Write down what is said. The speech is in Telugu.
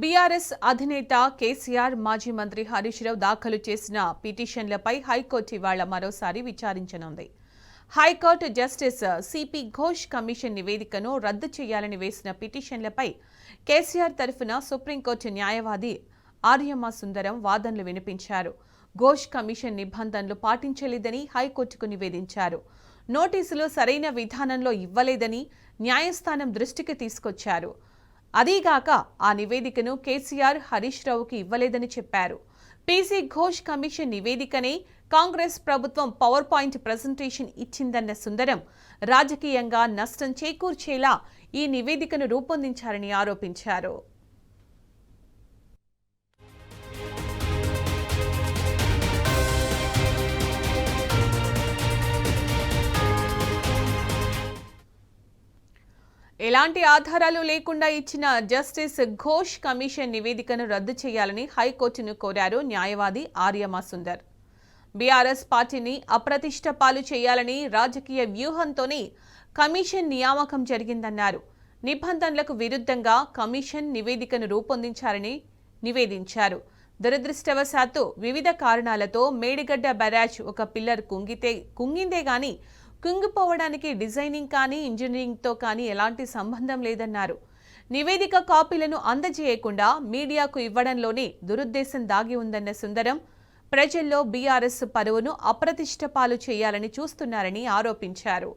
బీఆర్ఎస్ అధినేత కేసీఆర్, మాజీ మంత్రి హరీష్ రావు దాఖలు చేసిన పిటిషన్లపై హైకోర్టు ఇవాళ మరోసారి విచారించనుంది. High court justice CP Ghosh commission నివేదికను రద్దు చేయాలని వేసిన పిటిషన్లపై కేసీఆర్ తరఫున సుప్రీంకోర్టు న్యాయవాది ఆర్యమ్మ సుందరం వాదనలు వినిపించారు. ఘోష్ కమిషన్ నిబంధనలు పాటించలేదని హైకోర్టుకు నివేదించారు. నోటీసులు సరైన విధానంలో ఇవ్వలేదని న్యాయస్థానం దృష్టికి తీసుకొచ్చారు. అదీగాక ఆ నివేదికను కేసీఆర్, హరీష్ రావుకి ఇవ్వలేదని చెప్పారు. పీసీ ఘోష్ కమిషన్ నివేదికనే కాంగ్రెస్ ప్రభుత్వం పవర్ పాయింట్ ప్రెజెంటేషన్ ఇచ్చిందన్న సుందరం రాజకీయంగా నష్టం చేకూర్చేలా ఈ నివేదికను రూపొందించారని ఆరోపించారు. ఎలాంటి ఆధారాలు లేకుండా ఇచ్చిన జస్టిస్ ఘోష్ కమిషన్ నివేదికను రద్దు చేయాలని హైకోర్టును కోరారు న్యాయవాది ఆర్యమ్మ సుందర్. బీఆర్ఎస్ పార్టీని అప్రతిష్ట పాలు చేయాలని రాజకీయ వ్యూహంతోనే కమిషన్ నియామకం జరిగిందన్నారు. నిబంధనలకు విరుద్ధంగా కమిషన్ నివేదికను రూపొందించారని నివేదించారు. దురదృష్టవశాత్తు వివిధ కారణాలతో మేడిగడ్డ బ్యారేజ్ ఒక పిల్లర్ కుంగిందే గాని కుంగిపోవడానికి డిజైనింగ్ కానీ ఇంజనీరింగ్తో కానీ ఎలాంటి సంబంధం లేదన్నారు. నివేదిక కాపీలను అందజేయకుండా మీడియాకు ఇవ్వడంలోనే దురుద్దేశం దాగి ఉందన్న సుందరం ప్రజల్లో బీఆర్ఎస్ పరువును అప్రతిష్ట పాలు చేయాలని చూస్తున్నారని ఆరోపించారు.